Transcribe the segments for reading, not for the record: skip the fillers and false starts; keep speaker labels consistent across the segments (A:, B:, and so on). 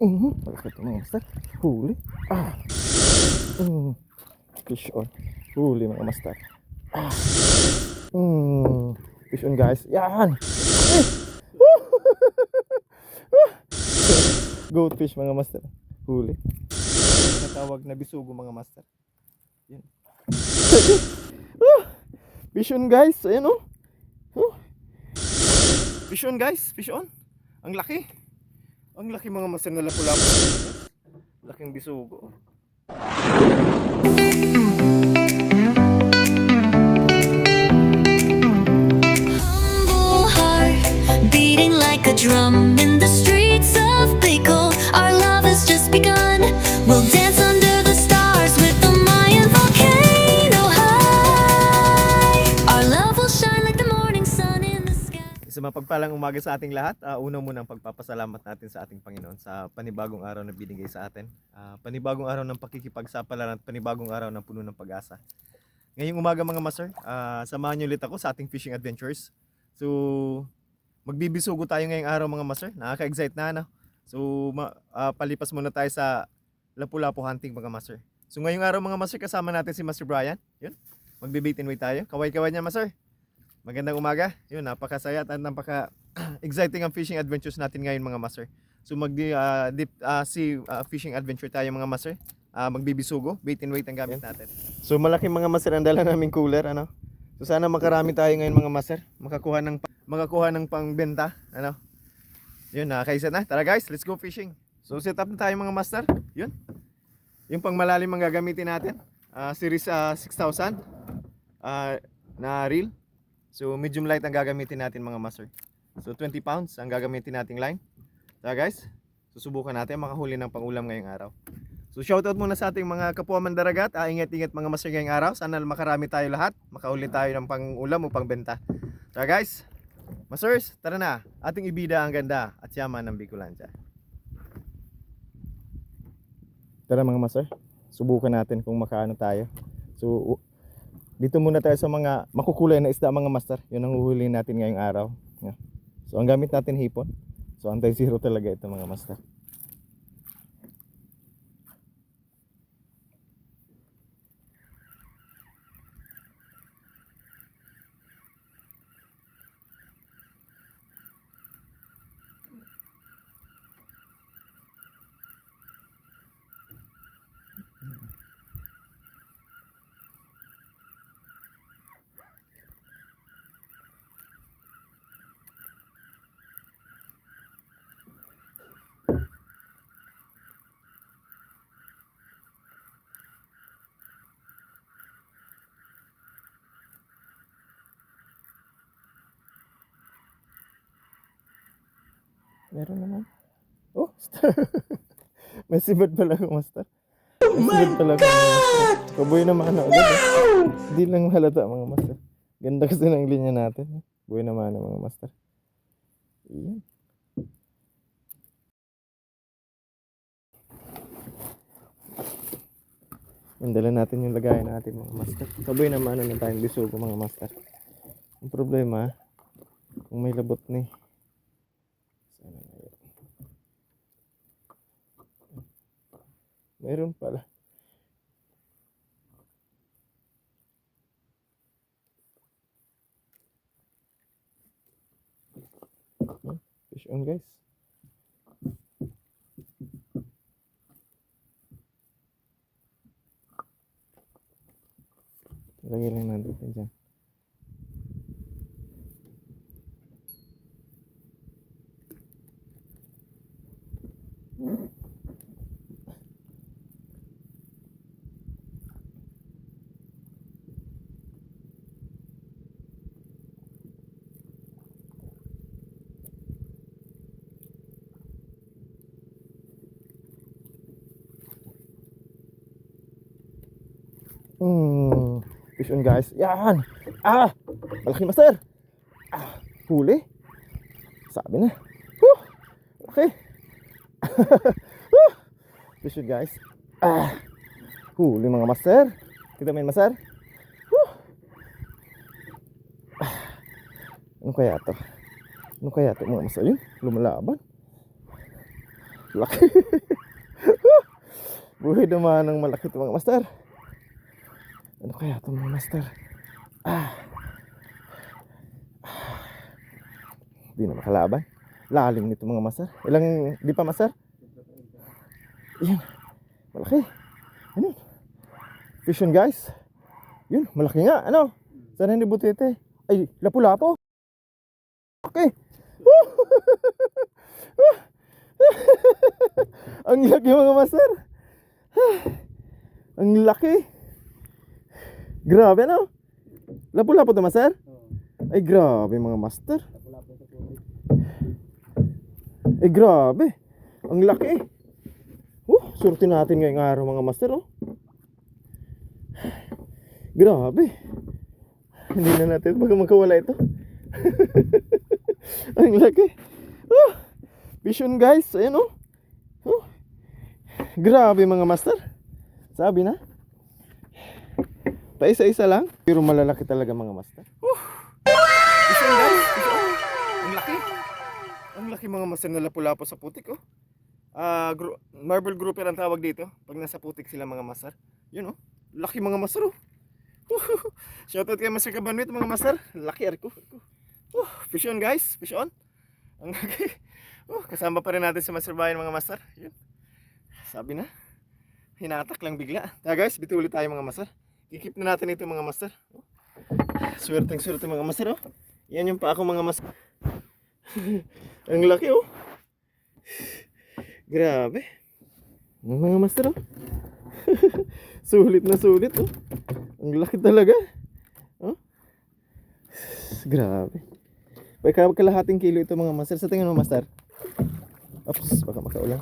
A: Malaki ito mga master. Huli. Fish on. Huli mga master. Fish on guys. Yan. Goldfish mga master. Huli. Natawag na bisugo mga master. Yan. Fish on guys. Ayan o. Fish on guys. Fish on. Ang laki. Ang laki mga master na lapu-lapu. Laking bisugo.
B: Humble heart beating like a drum in the streets of Bicol. Our love has just begun. We'll dance under the stars with the Mayan volcano high. Our love will shine like the morning sun in the sky.
A: Isa mapagpalang umaga sa ating lahat. Una munang pagpapasalamat natin sa ating Panginoon sa panibagong araw na binigay sa atin. Panibagong araw ng pakikipagsapalaran at panibagong araw ng puno ng pag-asa. Ngayong umaga mga master, samahan niyo ulit ako sa ating fishing adventures. So, magbibisugo tayo ngayong araw mga master. Nakaka-excite na ano. So, palipas muna tayo sa lapu-lapu hunting mga master. So, ngayong araw mga master, kasama natin si Master Brian. Yun, magbe-bait and wait tayo. Kaway-kaway niya master. Magandang umaga. Yun, napakasaya at napaka-exciting ang fishing adventures natin ngayon mga master. So, deep sea fishing adventure tayo mga master. Magbibisugo, bait and wait ang gamit natin. So malaking mga master ang dala naming cooler ano. So sana makarami tayo ngayon mga master, makakuha ng pangbenta ano. Yun, nakakaisa na. Tara guys, let's go fishing. So set up na tayo mga master. Yun. Yung pang malalim ang gagamitin natin. Series 6000 na reel. So medium light ang gagamitin natin mga master. So 20 pounds ang gagamitin nating line. Tara guys, susubukan natin makahuli ng pangulam ngayong araw. So shoutout muna sa ating mga kapwa mandaragat. Ingat-ingat mga master ngayong araw. Sana makarami tayo lahat. Makahuli tayo ng pang-ulam o pang-benta. Tara guys, masters, tara na. Ating ibida ang ganda at yaman ng Bicolandia. Tara mga master, subukan natin kung makaano tayo. So dito muna tayo sa mga makukulay na isda mga master. Yun ang huhulihin natin ngayong araw. So ang gamit natin hipon. So anti-zero talaga ito mga master. Meron naman. Oh, star. May sibad pala ako, master. May sibad pala ako, master. Kaboy naman ano agad. Hindi lang halata mga master. Ganda kasi ng linya natin. Buhay naman mga master. Iyan. Yung dala natin yung lagayan natin mga master. Kaboy naman na tayong bisugo mga master. Ang problema, kung may labot ni. Meron pala. Fish on guys. Lagay lang natin dyan. Fish on guys. Yan. Malaki master. Huli. Sabi na. Okay. Fish on guys. Huli mga master. Kita main master. Ano kaya to? Ano kaya to mga master yun? Lumalaban. Laki. Buhay naman ng malaki ito mga master. Ano kaya ito mga master? Hindi na makalaban. Lalim nito mga master. Ilang di pa master? Yan. Malaki. Ano? Fish on guys. Yun, malaki nga. Ano? Sana hindi butete. Ay, lapu-lapo. Okay. Ang laki mga master. Ang laki. Grabe no? Lapu-lapo to master? Ay grabe mga master. Ay grabe. Ang laki. Surti natin ngayong araw mga master oh. Grabe. Hindi na natin baka magkawala ito. Ang laki. Vision guys, ayan oh. Grabe mga master. Sabi na. Paisa-isa lang. Pero malalaki talaga mga master. Vision guys. Ang laki. Ang laki mga master na lapu-lapo sa putik oh. Marble grouper ang tawag dito. Pag nasa putik sila mga master. Yun oh. Laki mga master oh. Shoutout kay Master Kabanwit mga master. Laki arko. Fish on guys. Fish on. Ang laki. Kasama pa rin natin sa Master Bayan mga master. Yun. Sabi na. Hinatak lang bigla. Guys, bito ulit tayo mga master. Kikip na natin ito mga master. Swerteng mga master oh. Yan yung pa ako mga master. Ang laki oh. Grabe. Mga master oh. Sulit na sulit oh. Ang laki talaga. Oh. Grabe. May kalahating kilo ito mga master. Sa tingin mo master? Oops, baka makaulan.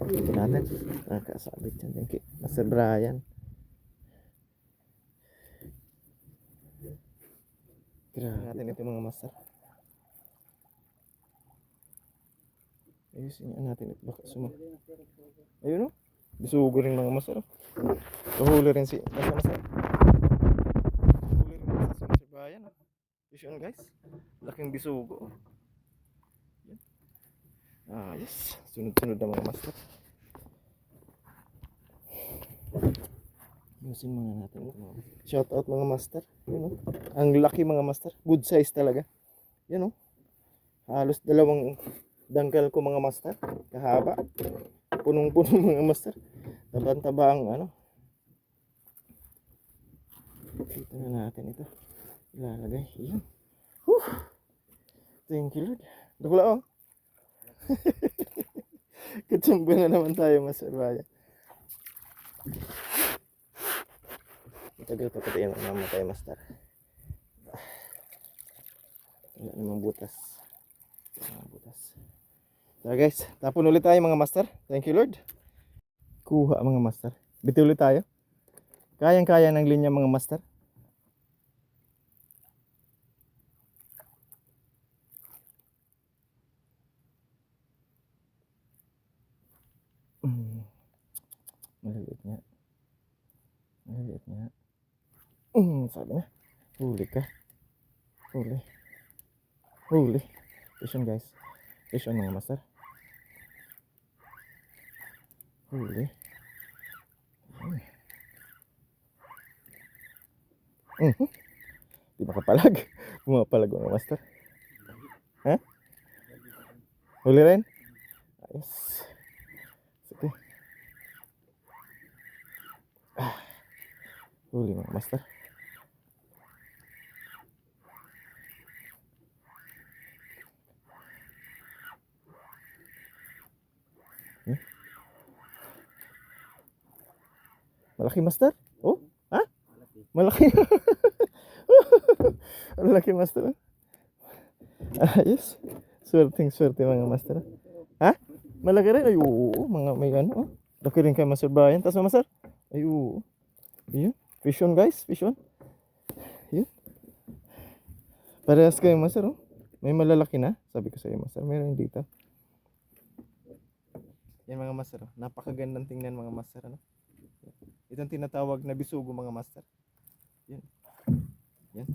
A: Ito natin. Nakasabit yan. Thank you. Master Brian. Grabe natin ito mga master. Ayusin natin ito. Baka ayun o. Bisugo rin mga master. Tuhuli rin si master. Tuhuli rin si Master Brian. Yun guys. Laking bisugo. Yes. Sunod-sunod na mga master. Ayusin muna natin ito. Shout out mga master. Yun o. Ang laki mga master. Good size talaga. Yan o. Halos dalawang dangkal ko mga master. Kahaba. Punong-punong mga master. Tabang-taba ang ano. Dito na natin ito. Ilalagay. Yan. Thank you Lord. Dukla o. Katsamba na naman tayo Master Brian. Tagal pa pati yung mamatay master. Wala namang butas. So guys, tapon ulit tayo mga master. Thank you Lord. Kuha mga master. Biti ulit tayo. Kayang-kaya ng linya mga master. Maliliit nga. Sabi na. Huli ka. Huli. Fish on guys. Fish on mga master. Huli. Di makapalag. Pumapalag mga master. Ha? Huli rin? Ayos. Sige. Huli mga master. Malaki master? Oh? Ha? Malaki. Malaki master. Ayos. Swerte mga master. Ha? Malaki rin. Ay, oo. Mga may ano. Oh. Laki rin kay Master Brian. Tapos master. Ay, oo. Ayun. Fish on guys. Fish on. Ayun. Parehas kayo master. Oh. May malalaki na. Sabi ko sa iyo master. Meron dito. Yan mga master. Oh. Napakagandang tingnan mga master. Ano? Itong tinatawag na bisugo mga master. Yan.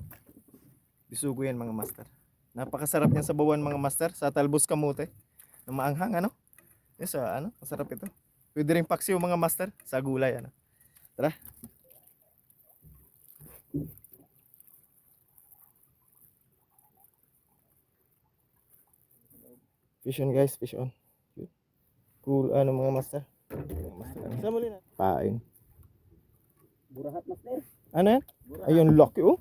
A: Bisugo yan mga master. Napakasarap niyan sa bawan mga master. Sa talbos kamote. Na maanghang ano. Yes, ano, masarap ito. Pwede rin paksiw mga master sa gulay, ano. Tara. Fish on guys, fish on. Cool, ano mga master? Master, ano? Sa muli na. Pain.
C: Burahat master.
A: Ano yan? Ayun, lucky oh.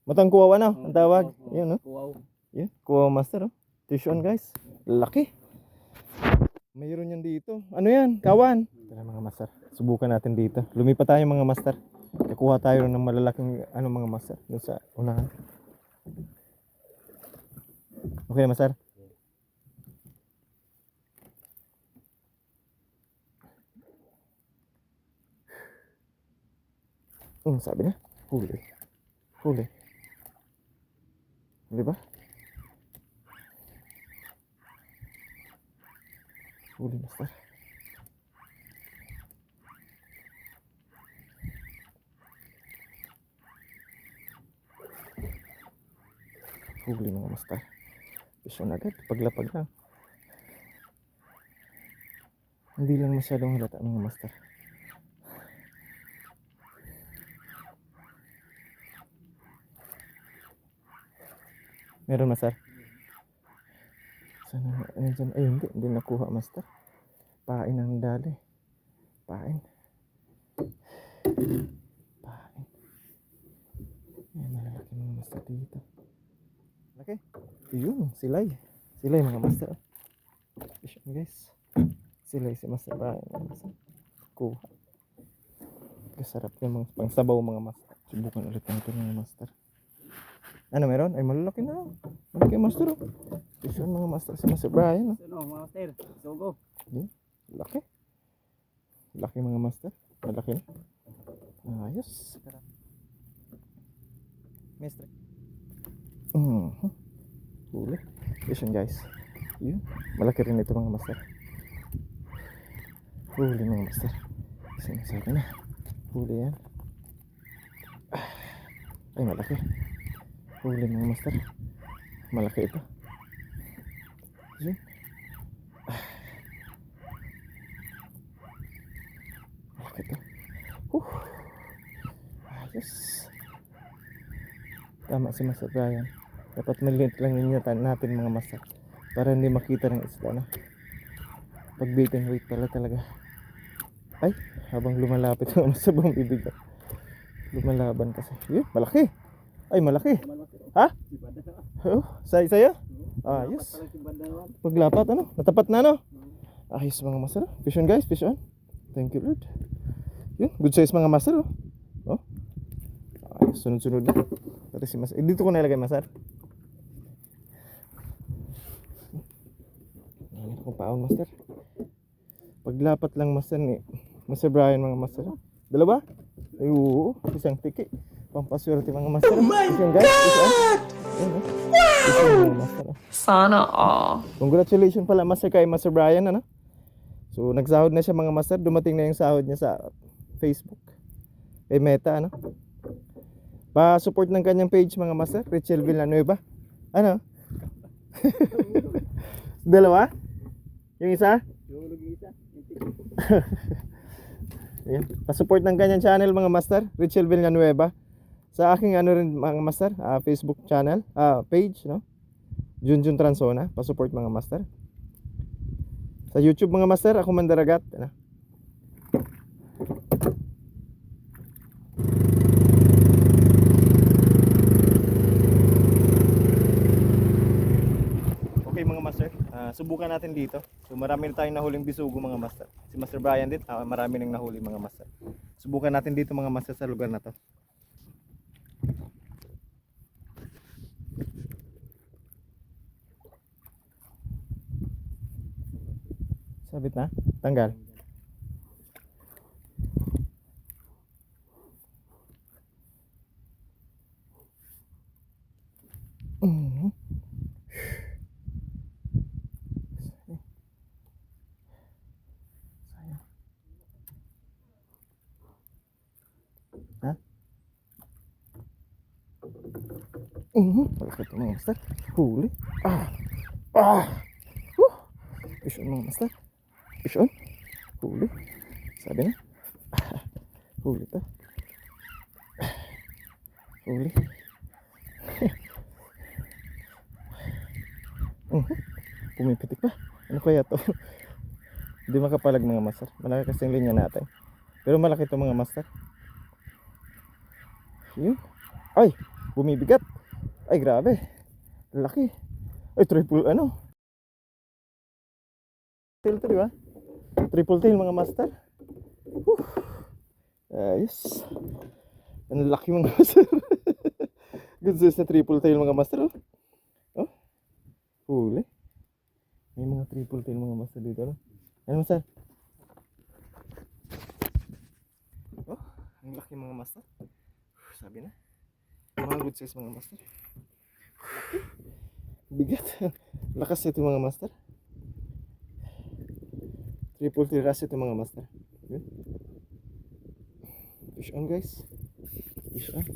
A: Matang kuwawa na, ang tawag. Yun, oh.
C: Wow.
A: Yun, kuwawa master, oh. Fish on guys. Laki. Mayroon yan dito. Ano yan? Kawan. Tara mga master. Subukan natin dito. Lumipat tayo mga master. Kukuha tayo ng malalaking ano mga master. Doon sa unahan. Okay na master? Sabi na. Huli. Huli. Huli ba? Huli master. Huli mga master. Pisyon agad. Paglapag lang. Hindi lang masyadong halata mga master. Meron master. Sana ano dyan? Ay hindi nakuha master. Pain ang dali. Pain. Pain. Ay malalaki mga master dito. Laki. Yun, silay. Silay mga master. Fish on guys. Silay si master Brian. Kuha. Kasarap yung mga pangsabaw mga master. Subukan ulit natin mga master. Ano meron? Ay malalaki na. Malaki master oh. Fish on mga master si master Brian.
C: Ano mga master? Sugo.
A: Laki. Laki mga master. Malaki na. Ayos. Mestre. Huli. Listen guys. Yun. Malaki rin ito mga master. Huli mga master. Sinasabi na. Huli yan. Ay malaki. Huli mga master. Malaki ito. Yun. Malaki ito. Ayos. Tama si Master Brian. Dapat maliit lang natin mga master para hindi makita ng isda na. Pag bait and wait pala talaga. Ay, habang lumalapit ang master bang bibigyan. Lumalaban kasi. Yun, malaki. Ay, malaki. Ha? Oh, sa'yo? Ayos. Paglapat ano? Natapat na no? Ayos mga master. Fish on guys, fish on. Thank you Lord. Yun, good size mga master oh. Oh. Ayos, sunod-sunod na. Pati si master. Dito ko nilagay master. Ayan akong paon master. Paglapat lang master ni Master Brian mga master. Dalawa? Ay oo, isang tiki. Pampaswerte mga master. Isang guys, isang. Isang master.
D: Sana all.
A: Congratulations pala master kay Master Brian ano. So nagsahod na siya mga master. Dumating na yung sahod niya sa Facebook. Kay Meta ano. Pa-support ng kanyang page mga master, Richel Villanueva. Ano? Dalawa? Yung isa?
C: Yung isa.
A: Ayan. Pa-support ng kanyang channel mga master, Richel Villanueva. Sa aking ano rin mga master, Facebook channel, page, no? Junjun Transona, pa-support mga master. Sa YouTube mga master, ako Mandaragat, ano? Okay mga master, subukan natin dito. So marami na tayong nahuling bisugo mga master. Si Master Brian din, marami nang nahuli mga master. Subukan natin dito mga master sa lugar na to. Sabit na? Tanggal. Malaki ito mga master. Huli. Fish on mga master. Fish on. Huli. Sabi na. Huli to. Huli. Pumipitik pa. Ano kaya to? Hindi makapalag mga master. Malaki kasing linya natin. Pero malaki to mga master. Yun. Ay! Bumibigat. Ay grabe. Laki. Ay triple ano. Tail to, di ba? Triple tail mga master. Ayos. Ang laki mga master. Good size na triple tail mga master. Oh. Huli. May mga triple tail mga master dito. No? Ano master? Oh, ang laki mga master. Sabi na. Mga good size mga master. Bigat. Lakas ito mga master. Triple tail ras ito mga master. Yun. Fish on guys. Fish on.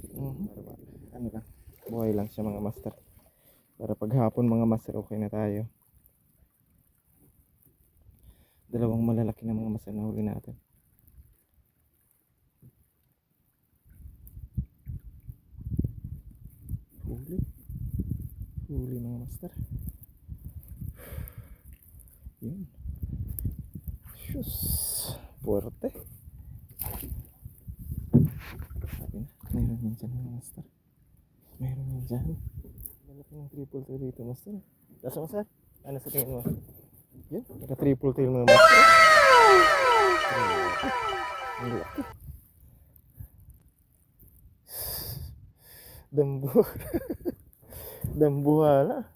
A: Ano lang. Buhay lang siya mga master. Para paghapon mga master okay na tayo. Dalawang malalaki na mga master na huli natin. Huli mga master. Yun. Shus. Puwerte. Sabi na. Mayroon yan dyan mga master. Mayroon yan dyan. Malaki ng triple tail dito master. Lasa master? Ano sa tingin mo? Yan. Naka triple tail mga master. Ang laki. Dambuhala.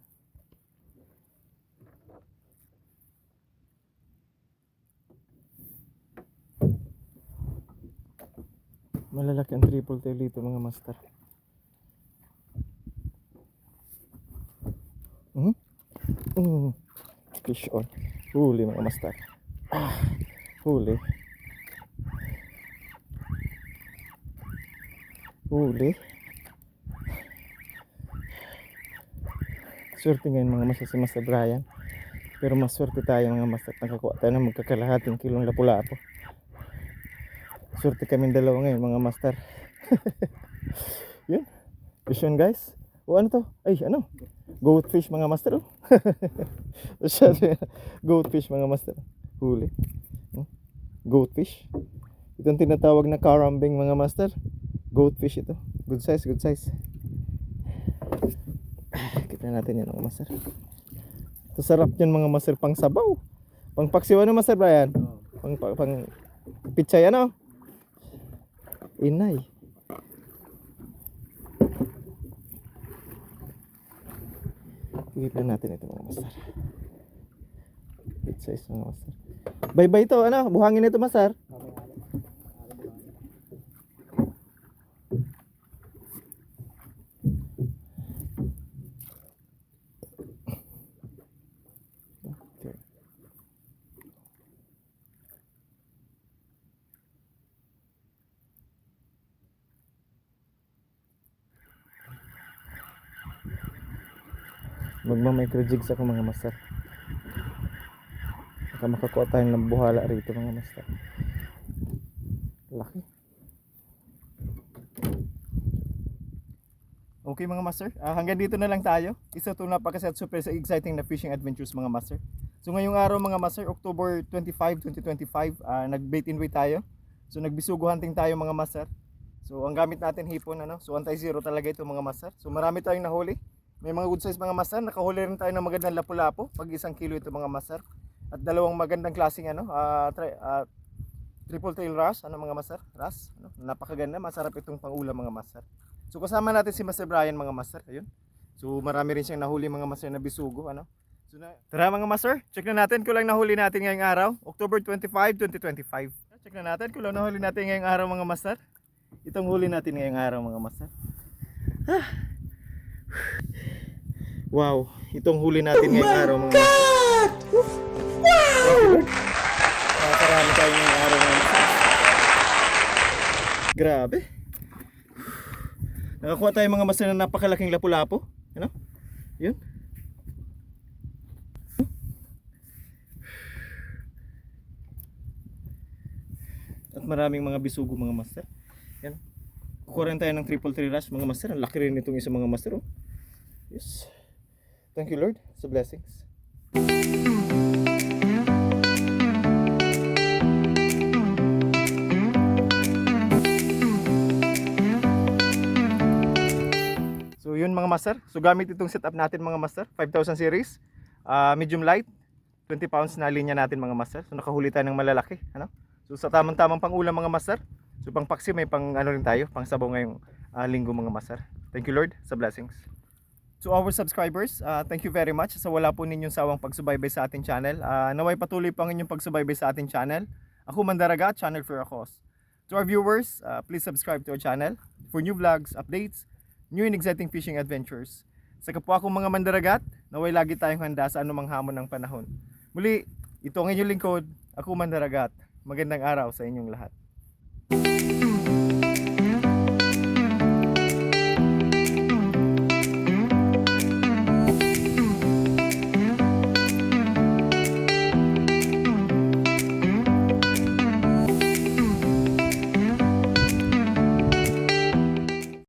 A: Malalaki ang triple tail dito mga master. Fish on. Huli mga master. Huli. Swerte ngayon mga master si Master Brian. Pero mas swerte tayo mga master. Nakakuha tayo ng magkakalahating kilong lapu-lapo. Swerte kaming dalawa ngayon mga master. Yun. Fish on guys. O ano to? Ay ano? Goatfish mga master. Oh. Goatfish mga master. Huli. Goatfish. Itong tinatawag na karambing mga master. Goatfish ito. Good size, good size. Kita natin yan mga master. Ito sarap yan mga master, pang sabaw. Pang paksiw ano master Brian? Pang pichay ano? Inay. Kita natin ito mga master. Good size mga master. Bye-bye ito ano? Buhangin ito master. Magma-micro jigs ako mga master. Baka makakuha tayo ng buhala rito mga master. Laki. Okay mga master, hanggang dito na lang tayo. Isa ito napakaset super exciting na fishing adventures mga master. So ngayong araw mga master, October 25, 2025, nag-bait and weight tayo. So nagbisugo hunting tayo mga master. So ang gamit natin hipon ano, so anti-zero talaga ito mga master. So marami tayong nahuli. May mga good size mga master, nakahuli rin tayo ng magandang lapu-lapo, pag 1 kilo ito mga master. At dalawang magandang klaseng ano, triple tail wrasse, ano mga master, wrasse, ano, napakaganda, masarap itong pangulam mga master. So kasama natin si Master Brian mga master, ayun. So marami rin siyang nahuli mga master na bisugo, ano. So tara mga master, check na natin kung lang nahuli natin ngayong araw, October 25, 2025. Check na natin kung lang nahuli natin ngayong araw mga master. Itong huli natin ngayong araw mga master. Wow, itong huli natin ngayong araw mga master. Nakarami tayo ngayong araw mga master. Grabe. Nakakuha tayo mga master na napakalaking lapu-lapo. Ano? Yun. At maraming mga bisugo mga master. Yan. Kukuha rin tayo ng triple tree rush mga master. Ang laki rin itong isa mga master. Oh. Yes. Thank you Lord sa blessings. So yun mga master. So gamit itong setup natin mga master. 5000 series. Medium light. 20 pounds na linya natin mga master. So nakahuli tayo ng malalaki. Ano? So sa tamang-tamang pang-ulam mga master. So pang paksi may pang ano rin tayo. Pang sabaw ngayong linggo mga master. Thank you Lord sa blessings. To our subscribers, thank you very much sa wala po ninyong sawang pagsubaybay sa ating channel. Naway patuloy pa ang inyong pagsubaybay sa ating channel. Ako Mandaraga, channel for a cause. To our viewers, please subscribe to our channel for new vlogs, updates, new and exciting fishing adventures. Sa kapwa kong mga mandaragat, naway lagi tayong handa sa anumang hamon ng panahon. Muli, ito ang inyong lingkod, ako Mandaragat. Magandang araw sa inyong lahat.